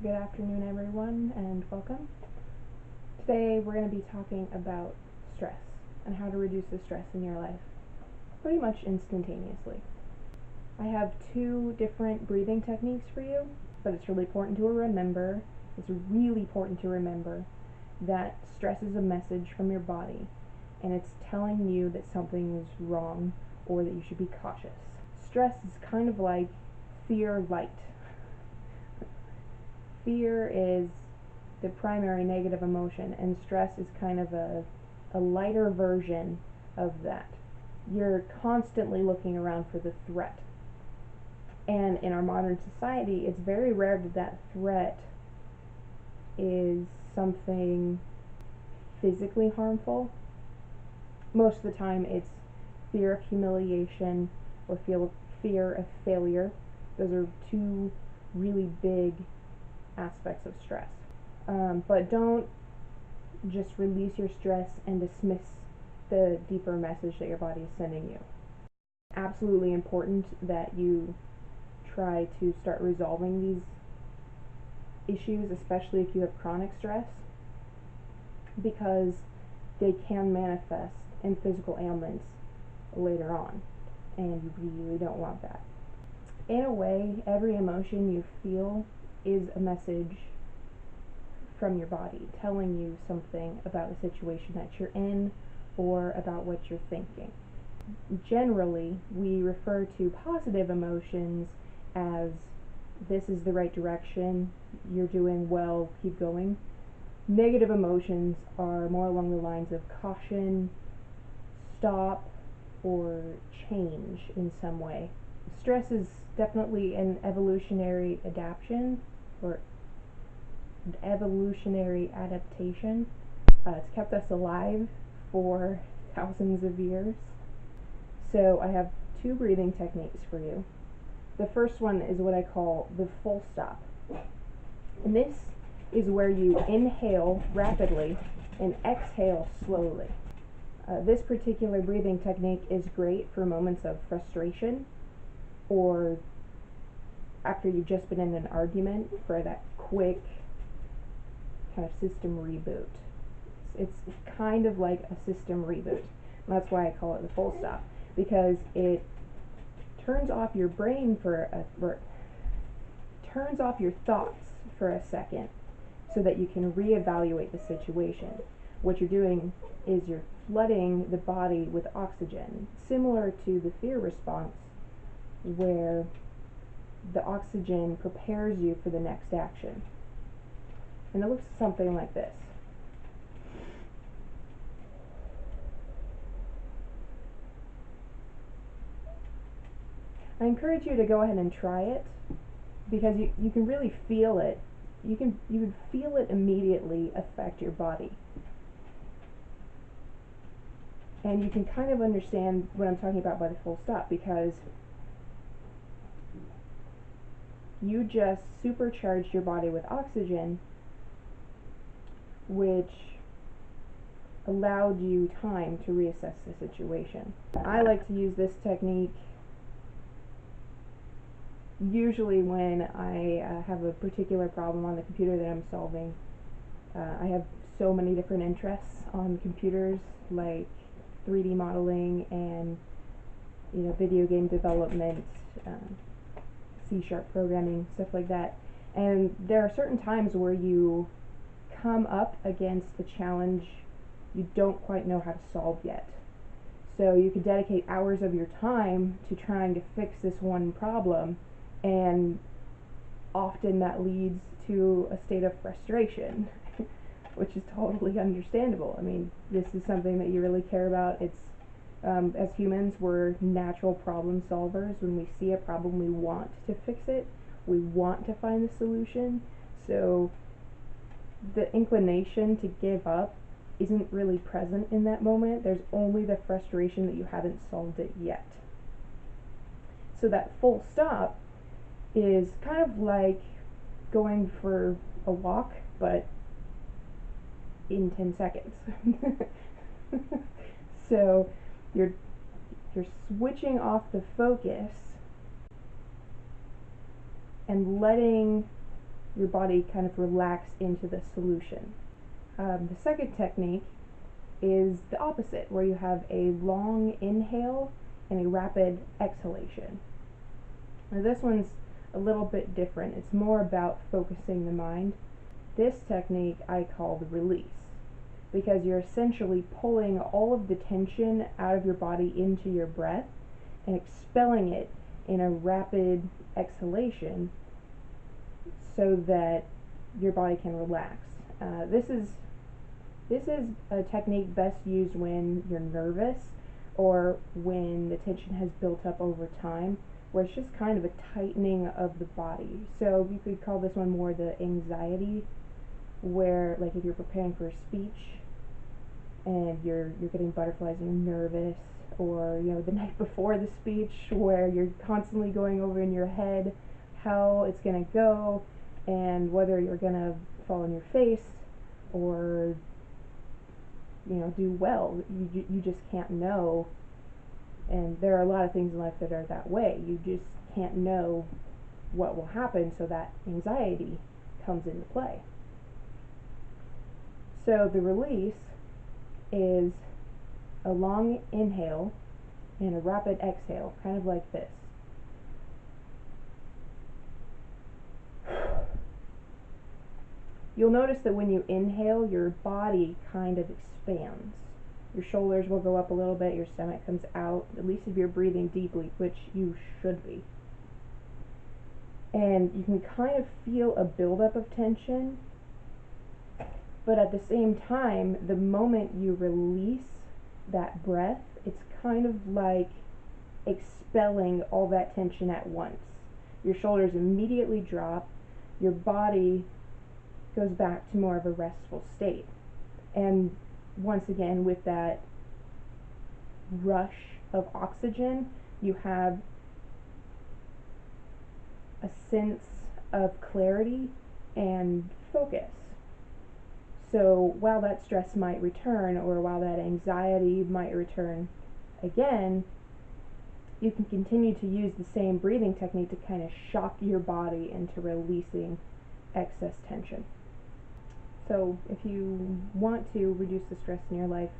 Good afternoon, everyone, and welcome. Today we're going to be talking about stress and how to reduce the stress in your life pretty much instantaneously. I have two different breathing techniques for you, but it's really important to remember. It's really important to remember that stress is a message from your body, and it's telling you that something is wrong or that you should be cautious. Stress is kind of like fear light. Fear is the primary negative emotion, and stress is kind of a lighter version of that. You're constantly looking around for the threat. And in our modern society, it's very rare that that threat is something physically harmful. Most of the time, it's fear of humiliation or fear of failure. Those are two really big aspects of stress. But don't just release your stress and dismiss the deeper message that your body is sending you. Absolutely important that you try to start resolving these issues, especially if you have chronic stress, because they can manifest in physical ailments later on, and you really don't want that. In a way, every emotion you feel is a message from your body telling you something about the situation that you're in or about what you're thinking. Generally, we refer to positive emotions as this is the right direction, you're doing well, keep going. Negative emotions are more along the lines of caution, stop, or change in some way. Stress is definitely an evolutionary adaptation or evolutionary adaptation. It's kept us alive for thousands of years. So I have two breathing techniques for you. The first one is what I call the full stop. And this is where you inhale rapidly and exhale slowly. This particular breathing technique is great for moments of frustration or after you've just been in an argument for that quick kind of system reboot. It's kind of like a system reboot. And that's why I call it the full stop, because it turns off your brain turns off your thoughts for a second so that you can reevaluate the situation. What you're doing is you're flooding the body with oxygen, similar to the fear response, where the oxygen prepares you for the next action. And it looks something like this. I encourage you to go ahead and try it because you can really feel it. You can feel it immediately affect your body. And you can kind of understand what I'm talking about by the full stop, because you just supercharged your body with oxygen, which allowed you time to reassess the situation. I like to use this technique usually when I have a particular problem on the computer that I'm solving. I have so many different interests on computers, like 3D modeling and video game development, C# programming, stuff like that. And there are certain times where you come up against a challenge you don't quite know how to solve yet. So you could dedicate hours of your time to trying to fix this one problem, and often that leads to a state of frustration, which is totally understandable. I mean, this is something that you really care about. It's as humans, we're natural problem solvers. When we see a problem, we want to fix it. We want to find the solution. So the inclination to give up isn't really present in that moment. There's only the frustration that you haven't solved it yet. So that full stop is kind of like going for a walk, but in 10 seconds. So you're switching off the focus and letting your body kind of relax into the solution. The second technique is the opposite, where you have a long inhale and a rapid exhalation. Now this one's a little bit different. It's more about focusing the mind. This technique I call the release, because you're essentially pulling all of the tension out of your body into your breath and expelling it in a rapid exhalation so that your body can relax. This is a technique best used when you're nervous or when the tension has built up over time, where it's just kind of a tightening of the body. So you could call this one more the anxiety, where like if you're preparing for a speech and you're getting butterflies and you're nervous, or the night before the speech where you're constantly going over in your head how it's going to go and whether you're going to fall on your face or do well. You just can't know, and there are a lot of things in life that are that way. You just can't know what will happen, so that anxiety comes into play. So the release is a long inhale and a rapid exhale, kind of like this. You'll notice that when you inhale, your body kind of expands. Your shoulders will go up a little bit, your stomach comes out, at least if you're breathing deeply, which you should be. And you can kind of feel a buildup of tension, but at the same time, the moment you release that breath, it's kind of like expelling all that tension at once. Your shoulders immediately drop, your body goes back to more of a restful state. And once again, with that rush of oxygen, you have a sense of clarity and focus. So while that stress might return, or while that anxiety might return again, you can continue to use the same breathing technique to kind of shock your body into releasing excess tension. So if you want to reduce the stress in your life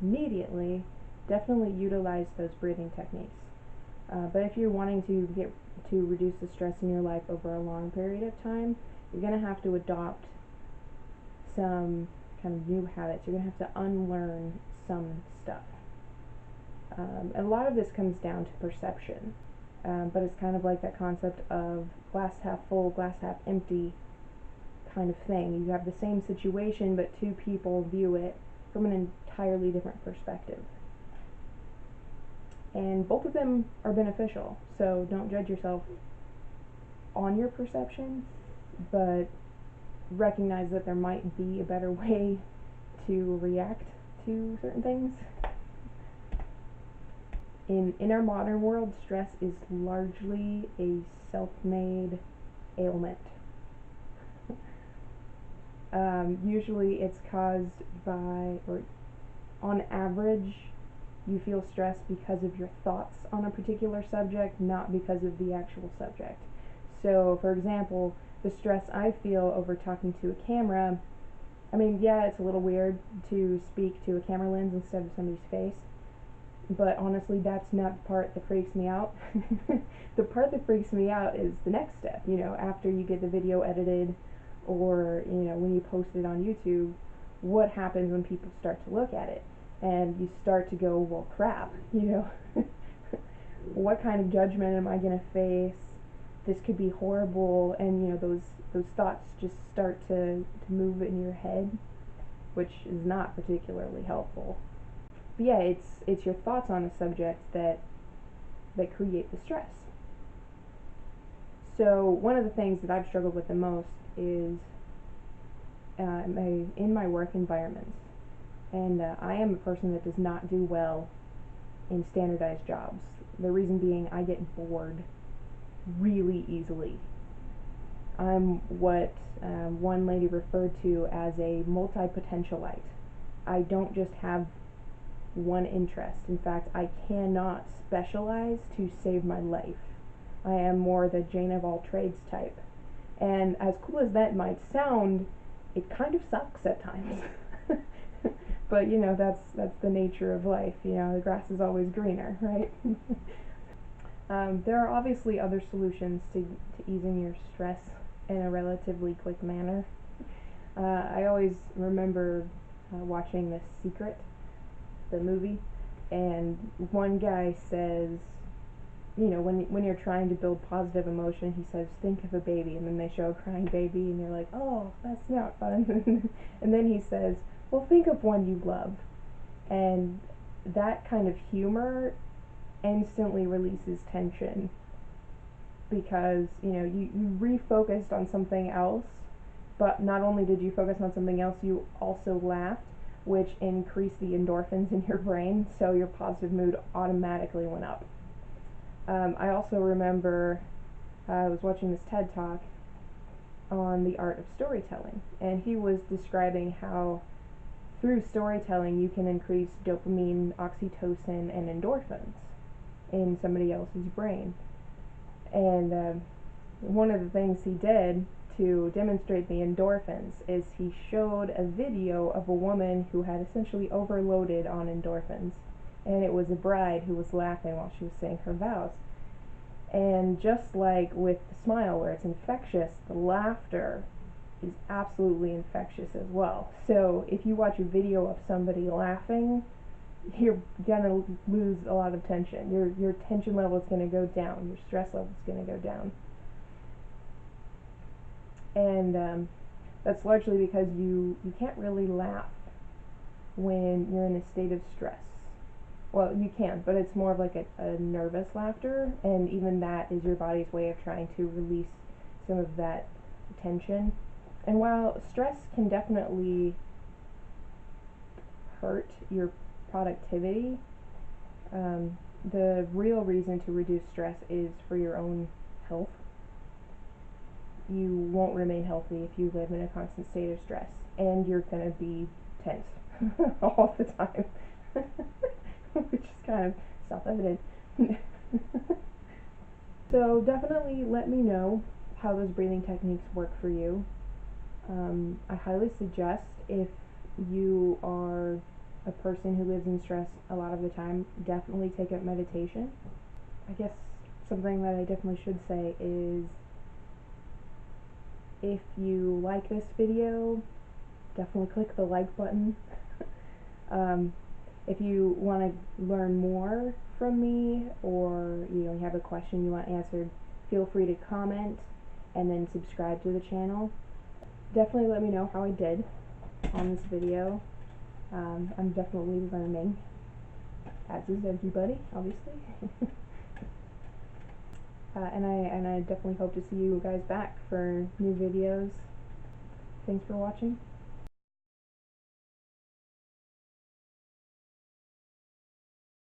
immediately, definitely utilize those breathing techniques. But if you're wanting to reduce the stress in your life over a long period of time, you're going to have to adopt some kind of new habits. You're going to have to unlearn some stuff. And a lot of this comes down to perception, but it's kind of like that concept of glass half full, glass half empty kind of thing. You have the same situation, but two people view it from an entirely different perspective. And both of them are beneficial, so don't judge yourself on your perception, but recognize that there might be a better way to react to certain things. In our modern world, stress is largely a self-made ailment. Usually it's caused by, or on average, you feel stressed because of your thoughts on a particular subject, not because of the actual subject. So, for example, the stress I feel over talking to a camera, I mean, yeah, it's a little weird to speak to a camera lens instead of somebody's face, but honestly, that's not the part that freaks me out. The part that freaks me out is the next step, after you get the video edited, or, when you post it on YouTube, what happens when people start to look at it? And you start to go, well, crap, what kind of judgment am I going to face? This could be horrible, and, those thoughts just start to move in your head, which is not particularly helpful. But yeah, it's your thoughts on a subject that create the stress. So one of the things that I've struggled with the most is in my work environments. And I am a person that does not do well in standardized jobs. The reason being, I get bored really easily. I'm what one lady referred to as a multi-potentialite. I don't just have one interest. In fact, I cannot specialize to save my life. I am more the Jane of all trades type. And as cool as that might sound, it kind of sucks at times. But you know, that's the nature of life. You know, the grass is always greener, right? There are obviously other solutions to easing your stress in a relatively quick manner. I always remember watching The Secret, the movie, and one guy says, you know, when you're trying to build positive emotion, he says, think of a baby, and then they show a crying baby, and you're like, oh, that's not fun. And then he says, well, think of one you love. And that kind of humor instantly releases tension, because, you know, you refocused on something else, but not only did you focus on something else, you also laughed, which increased the endorphins in your brain, so your positive mood automatically went up. I also remember I was watching this TED Talk on the art of storytelling, and he was describing how through storytelling you can increase dopamine, oxytocin, and endorphins in somebody else's brain. And one of the things he did to demonstrate the endorphins is he showed a video of a woman who had essentially overloaded on endorphins, and it was a bride who was laughing while she was saying her vows. And just like with the smile, where it's infectious, the laughter is absolutely infectious as well. So if you watch a video of somebody laughing, you're gonna lose a lot of tension. Your tension level is gonna go down. Your stress level is gonna go down. And that's largely because you can't really laugh when you're in a state of stress. Well, you can, but it's more of like a nervous laughter, and even that is your body's way of trying to release some of that tension. And while stress can definitely hurt your productivity, the real reason to reduce stress is for your own health. You won't remain healthy if you live in a constant state of stress, and you're going to be tense all the time. Which is kind of self-evident. So definitely let me know how those breathing techniques work for you. I highly suggest, if you are a person who lives in stress a lot of the time, definitely take up meditation. I guess something that I definitely should say is, if you like this video, definitely click the like button. If you want to learn more from me, or you have a question you want answered, feel free to comment and then subscribe to the channel. Definitely let me know how I did on this video. I'm definitely learning, as is everybody, obviously. And I definitely hope to see you guys back for new videos. Thanks for watching.